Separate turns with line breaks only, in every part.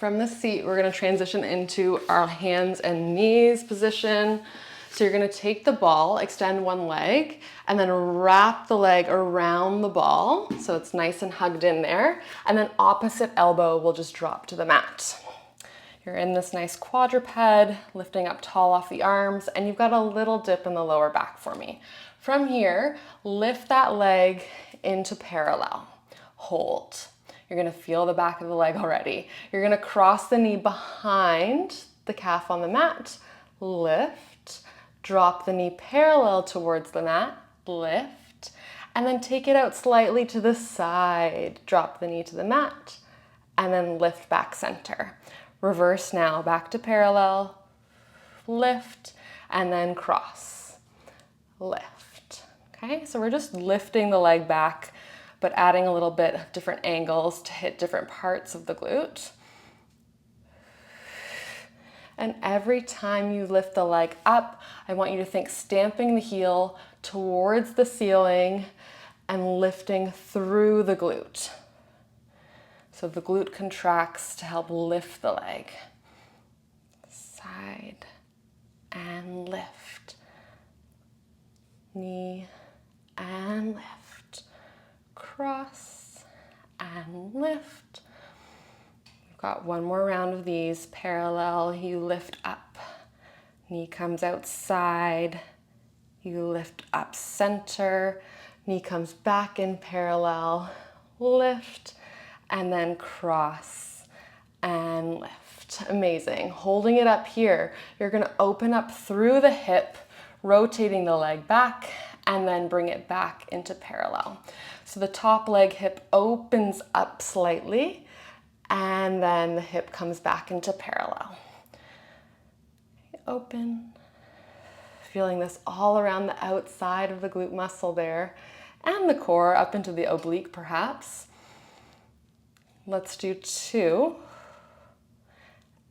From the seat, we're gonna transition into our hands and knees position. So you're gonna take the ball, extend one leg, and then wrap the leg around the ball so it's nice and hugged in there. And then opposite elbow will just drop to the mat. You're in this nice quadruped, lifting up tall off the arms, and you've got a little dip in the lower back for me. From here, lift that leg into parallel. Hold. You're gonna feel the back of the leg already. You're gonna cross the knee behind the calf on the mat, lift, drop the knee parallel towards the mat, lift, and then take it out slightly to the side. Drop the knee to the mat, and then lift back center. Reverse now, back to parallel, lift, and then cross, lift. Okay, so we're just lifting the leg back, but adding a little bit of different angles to hit different parts of the glute. And every time you lift the leg up, I want you to think stamping the heel towards the ceiling and lifting through the glute. So the glute contracts to help lift the leg. Side and lift. Knee and lift. Cross and lift. We've got one more round of these. Parallel, you lift up. Knee comes outside. You lift up center. Knee comes back in parallel. Lift. And then cross and lift. Amazing. Holding it up here, you're gonna open up through the hip, rotating the leg back, and then bring it back into parallel. So the top leg hip opens up slightly, and then the hip comes back into parallel. Open. Feeling this all around the outside of the glute muscle there, and the core up into the oblique perhaps. Let's do 2,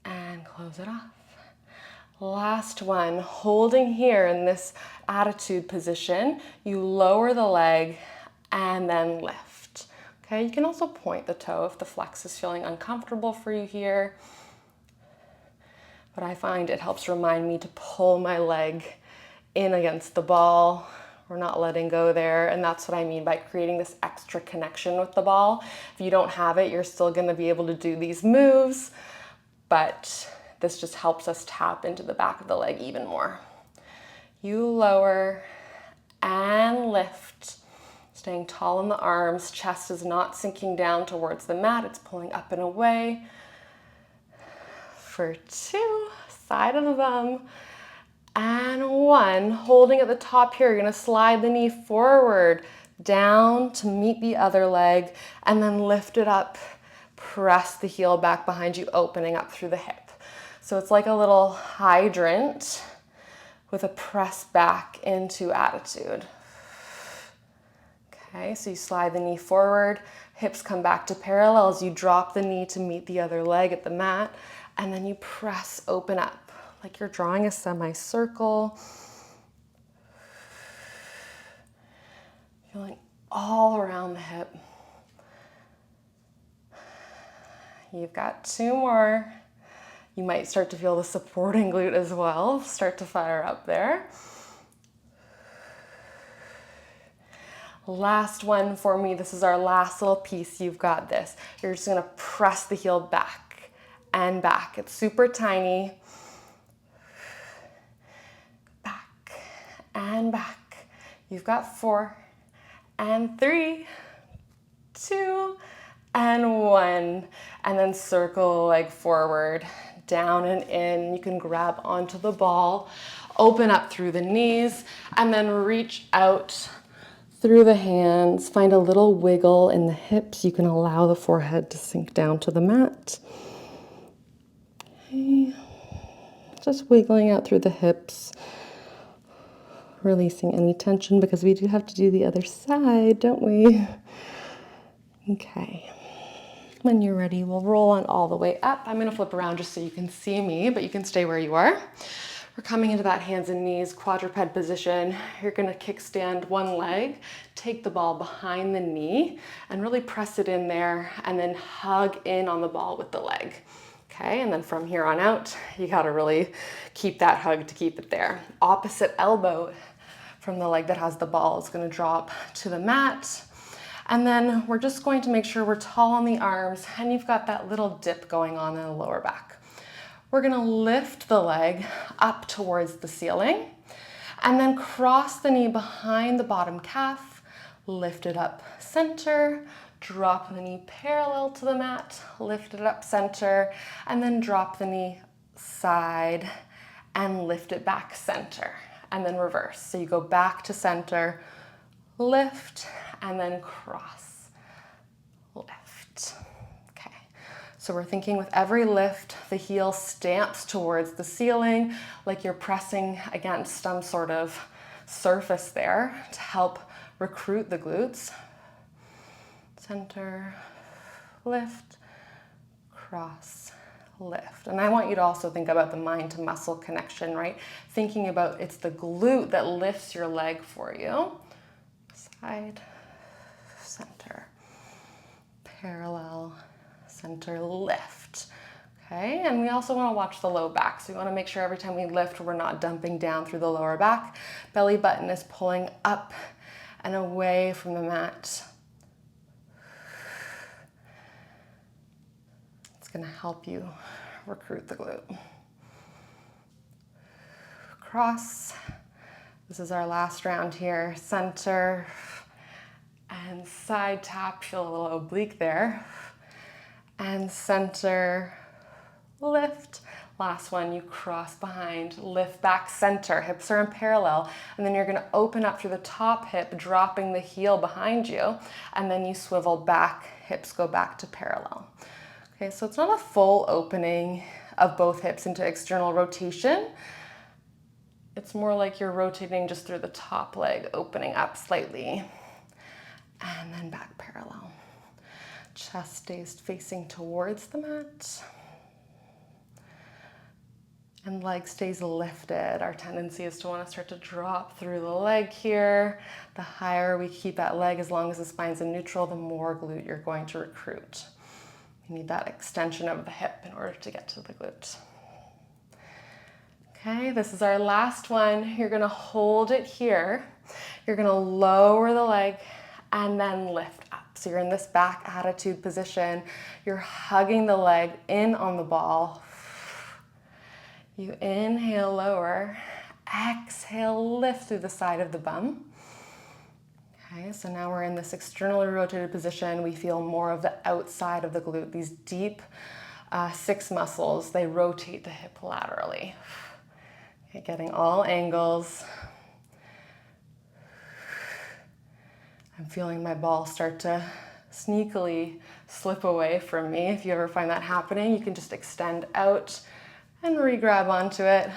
and close it off. Last one, holding here in this attitude position, you lower the leg and then lift. Okay, you can also point the toe if the flex is feeling uncomfortable for you here. But I find it helps remind me to pull my leg in against the ball. We're not letting go there, and that's what I mean by creating this extra connection with the ball. If you don't have it, you're still gonna be able to do these moves, but this just helps us tap into the back of the leg even more. You lower and lift, staying tall in the arms. Chest is not sinking down towards the mat, it's pulling up and away. For 2, side of the bum. And 1, holding at the top here, you're gonna slide the knee forward, down to meet the other leg, and then lift it up, press the heel back behind you, opening up through the hip. So it's like a little hydrant with a press back into attitude. Okay, so you slide the knee forward, hips come back to parallel as you drop the knee to meet the other leg at the mat, and then you press open up. Like you're drawing a semicircle. Feeling all around the hip. You've got 2 more. You might start to feel the supporting glute as well. Start to fire up there. Last one for me. This is our last little piece. You've got this. You're just gonna press the heel back and back. It's super tiny. And back. You've got 4 and 3, 2 and 1. And then circle the leg forward, down and in. You can grab onto the ball, open up through the knees, and then reach out through the hands. Find a little wiggle in the hips. You can allow the forehead to sink down to the mat. Okay. Just wiggling out through the hips. Releasing any tension because we do have to do the other side, don't we? Okay. When you're ready, we'll roll on all the way up. I'm gonna flip around just so you can see me, but you can stay where you are. We're coming into that hands and knees quadruped position. You're gonna kickstand one leg, take the ball behind the knee and really press it in there and then hug in on the ball with the leg. Okay, and then from here on out, you gotta really keep that hug to keep it there. Opposite elbow from the leg that has the ball is gonna drop to the mat. And then we're just going to make sure we're tall on the arms and you've got that little dip going on in the lower back. We're gonna lift the leg up towards the ceiling and then cross the knee behind the bottom calf, lift it up center, drop the knee parallel to the mat, lift it up center, and then drop the knee side and lift it back center, and then reverse. So you go back to center, lift, and then cross, lift. Okay, so we're thinking with every lift, the heel stamps towards the ceiling, like you're pressing against some sort of surface there to help recruit the glutes. Center, lift, cross, lift. And I want you to also think about the mind to muscle connection, right? Thinking about it's the glute that lifts your leg for you. Side, center, parallel, center, lift. Okay, and we also want to watch the low back. So we want to make sure every time we lift, we're not dumping down through the lower back. Belly button is pulling up and away from the mat. It's going to help you recruit the glute. Cross. This is our last round here. Center and side tap. Feel a little oblique there. And center, lift. Last one, you cross behind, lift back center. Hips are in parallel. And then you're going to open up through the top hip, dropping the heel behind you. And then you swivel back, hips go back to parallel. Okay, so it's not a full opening of both hips into external rotation. It's more like you're rotating just through the top leg, opening up slightly, and then back parallel. Chest stays facing towards the mat, and leg stays lifted. Our tendency is to want to start to drop through the leg here. The higher we keep that leg, as long as the spine's in neutral, the more glute you're going to recruit. You need that extension of the hip in order to get to the glute. Okay, this is our last one. You're gonna hold it here. You're gonna lower the leg and then lift up. So you're in this back attitude position. You're hugging the leg in on the ball. You inhale, lower. Exhale, lift through the side of the bum. Okay, so now we're in this externally rotated position. We feel more of the outside of the glute. These deep 6 muscles, they rotate the hip laterally. Okay, getting all angles. I'm feeling my ball start to sneakily slip away from me. If you ever find that happening, you can just extend out and re-grab onto it.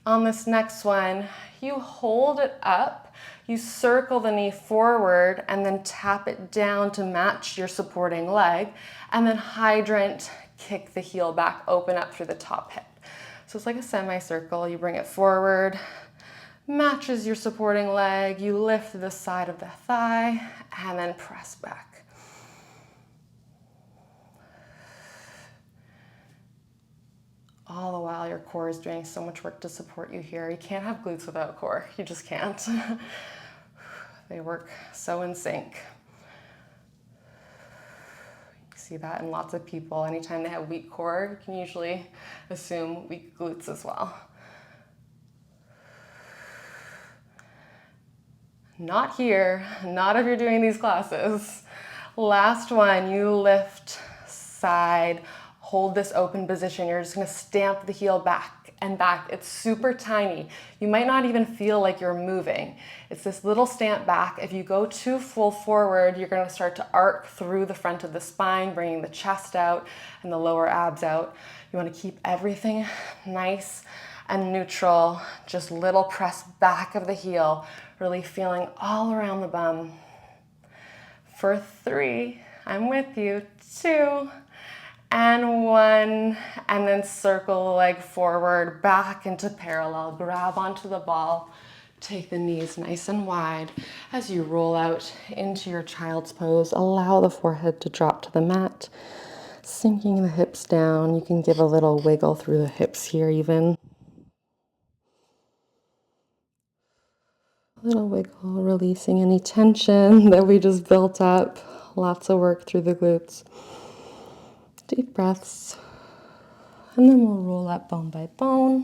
On this next one, you hold it up, you circle the knee forward and then tap it down to match your supporting leg, and then hydrant, kick the heel back, open up through the top hip. So it's like a semicircle. You bring it forward, matches your supporting leg, you lift the side of the thigh, and then press back. All the while your core is doing so much work to support you here. You can't have glutes without core. You just can't. They work so in sync. You see that in lots of people. Anytime they have weak core, you can usually assume weak glutes as well. Not here, not if you're doing these classes. Last one, you lift, side, hold this open position. You're just gonna stamp the heel back and back. It's super tiny. You might not even feel like you're moving. It's this little stamp back. If you go too full forward, you're gonna start to arc through the front of the spine, bringing the chest out and the lower abs out. You wanna keep everything nice and neutral. Just little press back of the heel, really feeling all around the bum. For 3, I'm with you, 2, and 1, and then circle the leg forward, back into parallel, grab onto the ball, Take the knees nice and wide as you roll out into your child's pose. Allow the forehead to drop to the mat, sinking the hips down. You can give a little wiggle through the hips here even. A little wiggle, releasing any tension that we just built up. Lots of work through the glutes. Deep breaths. And then we'll roll up bone by bone.